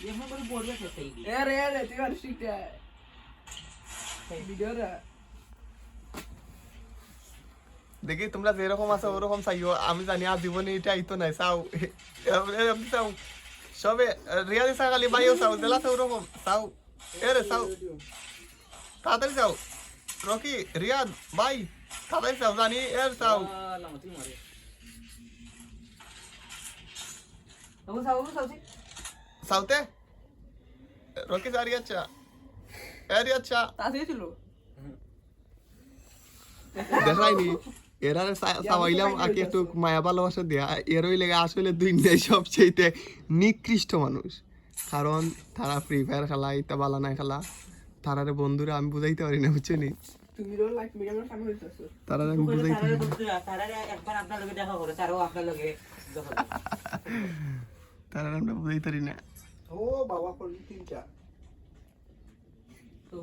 এখন বলে বলবে তো সেই রে তুই আর শিখতে ভিডিও রে দেখি তোমরা যেরকম আছো ওরকম চাইও আমি জানি আর জীবনে এটা আইতো নাই চাও চাও সবে রিয়াদি সাগালি বাইও চাও জেলা চাও ওরকম চাও রে চাও তাড়াতাড়ি চাও রকি রিয়াদ ভাই তাড়াতাড়ি চাও জানি চাও লামতি মারে চাওতে রকি সারি আচ্ছা আচ্ছা তাতে ছিল দেখাইনি এরারে চাওয়াইলাম আগে একটু মায়া ভালোবাসা দেয়া এরই লেগে আসলে দুনিয়ায় সবচেয়ে নিকৃষ্ট মানুষ কারণ তারা ফ্রি ফায়ার খেলা ইতা বালা নাই খেলা তারারে বন্ধুরা আমি বুঝাইতে পারি না বুঝছো নি তুমি রোল লাইক মিডিয়ামের সামনে হইতাছো তারারে আমি বুঝাইতে পারি না। তারারে একবার আপনার লগে দেখা করে তারও আপনার লগে দেখা তারারে আমরা বুঝাইতে পারি না ও বাবা কোন তিনটা